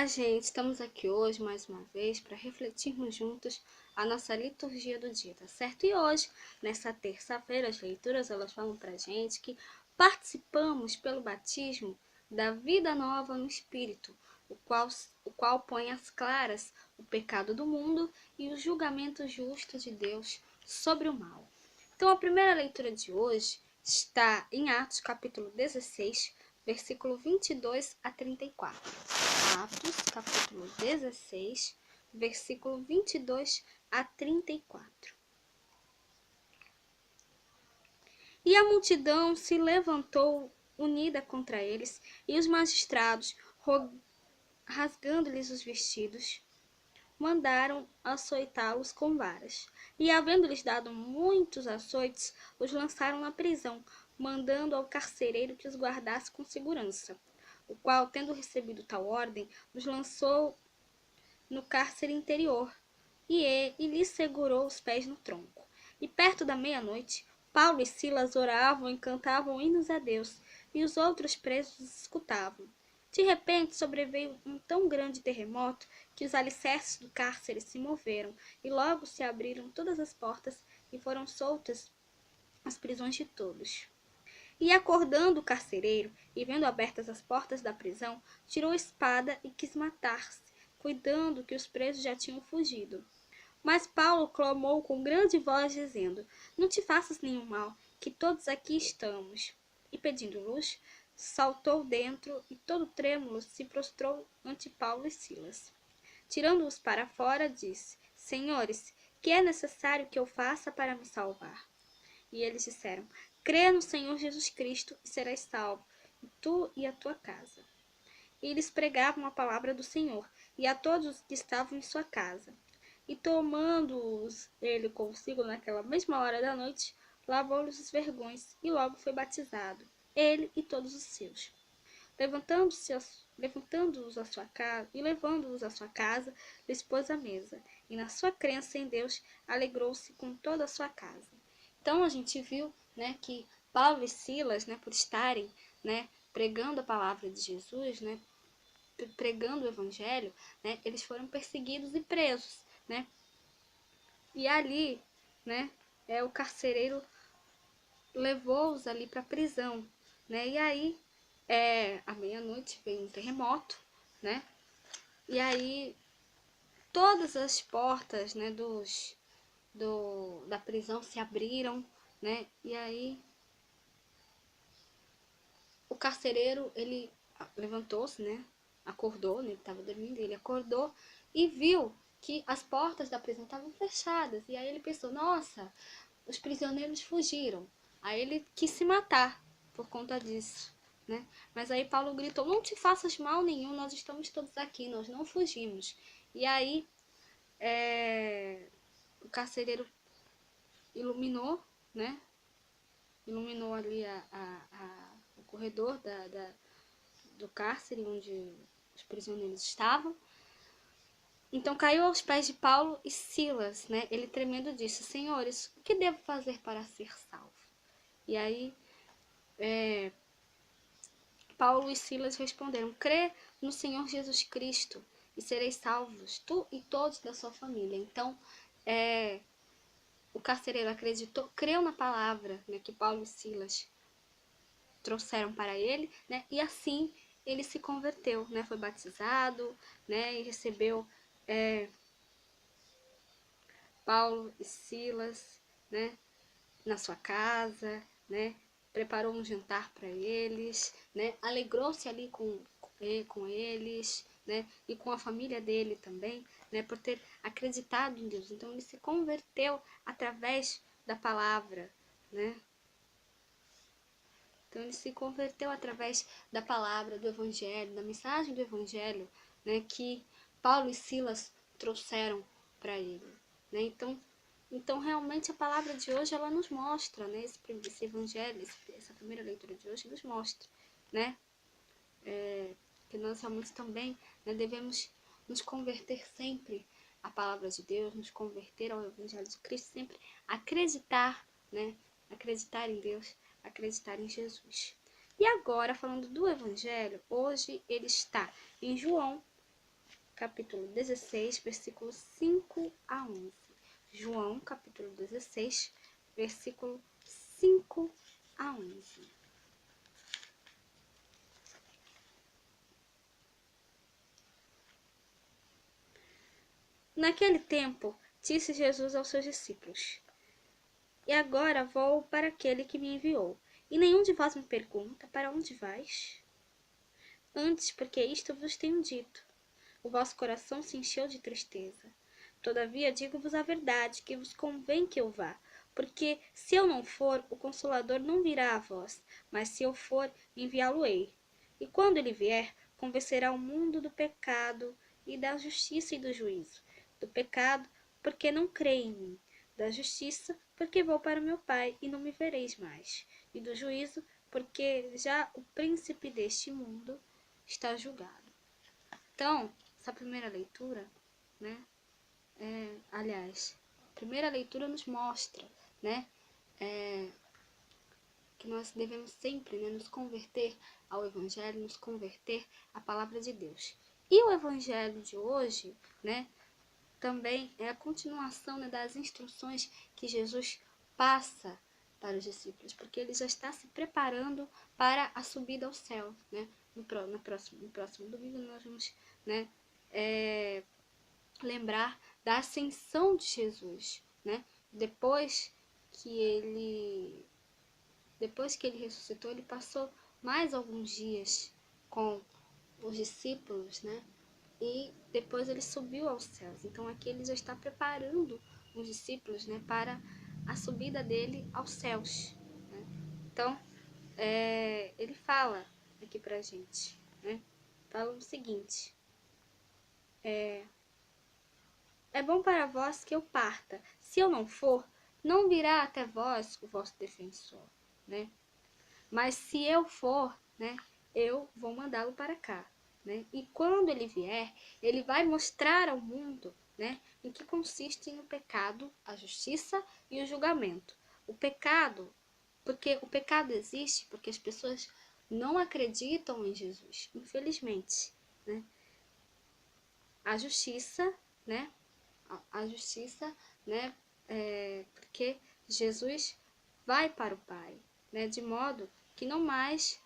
Olá, gente! Estamos aqui hoje mais uma vez para refletirmos juntos a nossa liturgia do dia, tá certo? E hoje, nessa terça-feira, as leituras elas falam pra gente que participamos pelo batismo da vida nova no Espírito, o qual põe às claras o pecado do mundo e o julgamento justo de Deus sobre o mal. Então, a primeira leitura de hoje está em Atos, capítulo 16, versículo 22 a 34. Atos, capítulo 16, versículo 22 a 34. E a multidão se levantou unida contra eles, e os magistrados, rasgando-lhes os vestidos, mandaram açoitá-los com varas. E, havendo-lhes dado muitos açoites, os lançaram na prisão, mandando ao carcereiro que os guardasse com segurança, o qual, tendo recebido tal ordem, os lançou no cárcere interior, e lhes segurou os pés no tronco. E perto da meia-noite, Paulo e Silas oravam e cantavam hinos a Deus, e os outros presos escutavam. De repente sobreveio um tão grande terremoto que os alicerces do cárcere se moveram, e logo se abriram todas as portas e foram soltas as prisões de todos. E acordando o carcereiro, e vendo abertas as portas da prisão, tirou a espada e quis matar-se, cuidando que os presos já tinham fugido. Mas Paulo clamou com grande voz, dizendo: Não te faças nenhum mal, que todos aqui estamos. E pedindo luz, saltou dentro e todo trêmulo se prostrou ante Paulo e Silas. Tirando-os para fora, disse: Senhores, que é necessário que eu faça para me salvar? E eles disseram: Crê no Senhor Jesus Cristo e serás salvo, e tu e a tua casa. E eles pregavam a palavra do Senhor, e a todos os que estavam em sua casa. E tomando-os ele consigo naquela mesma hora da noite, lavou-lhes os vergões, e logo foi batizado, ele e todos os seus. Levantando-os à sua casa, e levando-os à sua casa, lhes pôs a mesa, e na sua crença em Deus, alegrou-se com toda a sua casa. Então a gente viu, né, que Paulo e Silas, né, por estarem, né, pregando a palavra de Jesus, né, pregando o evangelho, né, eles foram perseguidos e presos, né? E ali, né, o carcereiro levou-os ali para a prisão, né? E aí, à meia-noite veio um terremoto, né? E aí todas as portas, né, da prisão se abriram, né? E aí o carcereiro, ele levantou-se, né? Acordou, né? Ele estava dormindo, ele acordou e viu que as portas da prisão estavam fechadas. E aí ele pensou: nossa, os prisioneiros fugiram. Aí ele quis se matar por conta disso, né? Mas aí Paulo gritou: não te faças mal nenhum, nós estamos todos aqui, nós não fugimos. E aí o carcereiro iluminou, né? Iluminou ali o corredor do cárcere onde os prisioneiros estavam. Então caiu aos pés de Paulo e Silas, né? Ele tremendo disse: Senhores, o que devo fazer para ser salvo? E aí Paulo e Silas responderam: Crê no Senhor Jesus Cristo e sereis salvos, tu e todos da sua família. Então o carcereiro acreditou, creu na palavra, né, que Paulo e Silas trouxeram para ele, né? E assim ele se converteu, né? Foi batizado, né? E recebeu Paulo e Silas, né? Na sua casa, né? Preparou um jantar para eles, né? Alegrou-se ali com eles, né? E com a família dele também, né? Por ter acreditado em Deus. Então ele se converteu através da palavra, né? Então ele se converteu através da palavra, do evangelho, da mensagem do evangelho, né, que Paulo e Silas trouxeram para ele, né? Então realmente a palavra de hoje ela nos mostra, né, esse evangelho, essa primeira leitura de hoje nos mostra, né, que nós realmente também, né, devemos nos converter sempre à palavra de Deus, nos converter ao evangelho de Cristo, sempre acreditar, né, acreditar em Deus, acreditar em Jesus. E agora, falando do evangelho, hoje ele está em João, capítulo 16, versículos 5 a 11. João, capítulo 16, versículo 5 a 11. Naquele tempo, disse Jesus aos seus discípulos: E agora vou para aquele que me enviou. E nenhum de vós me pergunta: Para onde vais? Antes, porque isto vos tenho dito, o vosso coração se encheu de tristeza. Todavia, digo-vos a verdade, que vos convém que eu vá. Porque se eu não for, o Consolador não virá a vós, mas se eu for, enviá-lo-ei. E quando ele vier, convencerá o mundo do pecado e da justiça e do juízo. Do pecado, porque não creem em mim. Da justiça, porque vou para meu Pai e não me vereis mais. E do juízo, porque já o príncipe deste mundo está julgado. Então, essa primeira leitura, né? Aliás, a primeira leitura nos mostra, né? Que nós devemos sempre, né, nos converter ao Evangelho, nos converter à palavra de Deus. E o Evangelho de hoje, né? Também é a continuação, né, das instruções que Jesus passa para os discípulos, porque ele já está se preparando para a subida ao céu, né? No próximo domingo nós vamos, né, lembrar da ascensão de Jesus, né? Depois que ele ressuscitou, ele passou mais alguns dias com os discípulos, né? E depois ele subiu aos céus. Então aqui ele já está preparando os discípulos, né, para a subida dele aos céus, né? Então ele fala aqui pra gente, né? Fala o seguinte: é bom para vós que eu parta. Se eu não for, não virá até vós o vosso defensor, né? Mas se eu for, né, eu vou mandá-lo para cá, né? E quando ele vier, ele vai mostrar ao mundo, né, em que consistem o pecado, a justiça e o julgamento. O pecado, porque o pecado existe porque as pessoas não acreditam em Jesus, infelizmente, né? A justiça, né? A justiça, né? Porque Jesus vai para o Pai, né? De modo que não mais,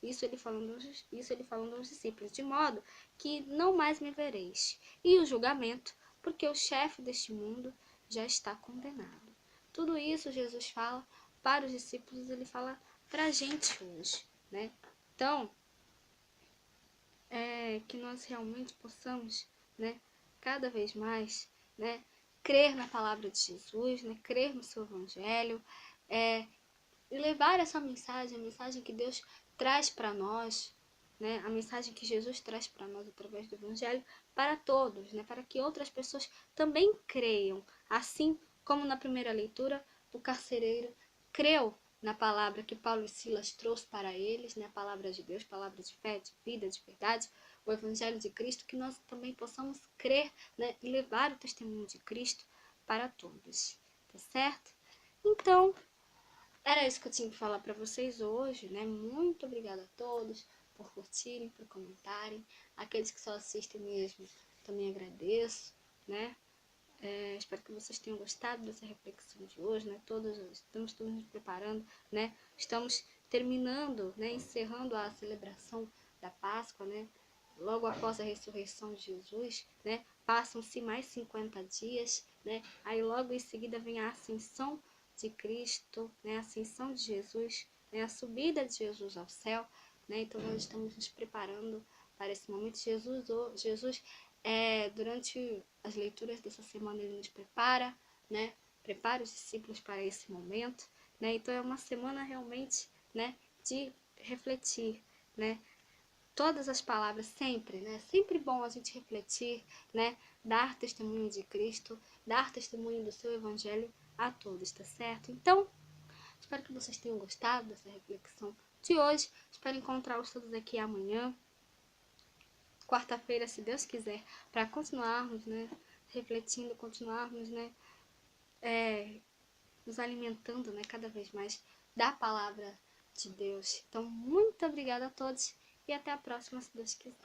isso ele falando aos discípulos, de modo que não mais me vereis. E o julgamento, porque o chefe deste mundo já está condenado. Tudo isso Jesus fala para os discípulos, ele fala para a gente hoje, né? Então, que nós realmente possamos, né, cada vez mais, né, crer na palavra de Jesus, né, crer no seu evangelho, e levar essa mensagem, a mensagem que Deus traz para nós, né, a mensagem que Jesus traz para nós através do evangelho, para todos, né, para que outras pessoas também creiam, assim como na primeira leitura o carcereiro creu na palavra que Paulo e Silas trouxe para eles, né, a palavra de Deus, palavra de fé, de vida, de verdade, o Evangelho de Cristo, que nós também possamos crer, né, e levar o testemunho de Cristo para todos, tá certo? Então, era isso que eu tinha que falar para vocês hoje, né? Muito obrigada a todos por curtirem, por comentarem. Aqueles que só assistem mesmo, também agradeço, né? Espero que vocês tenham gostado dessa reflexão de hoje, né? Estamos todos nos preparando, né? Estamos terminando, né? Encerrando a celebração da Páscoa, né? Logo após a ressurreição de Jesus, né? Passam-se mais 50 dias, né? Aí logo em seguida vem a ascensão de Cristo, né? A ascensão de Jesus, né? A subida de Jesus ao céu, né? Então nós estamos nos preparando para esse momento. Jesus durante as leituras dessa semana ele nos prepara, né? Prepara os discípulos para esse momento, né? Então é uma semana realmente, né, de refletir, né? Todas as palavras sempre, né? Sempre bom a gente refletir, né? Dar testemunho de Cristo, dar testemunho do seu evangelho a todos, tá certo? Então, espero que vocês tenham gostado dessa reflexão de hoje. Espero encontrá-los todos aqui amanhã, quarta-feira, se Deus quiser, para continuarmos, né, refletindo, continuarmos, né, nos alimentando, né, cada vez mais da palavra de Deus. Então, muito obrigada a todos e até a próxima, se Deus quiser.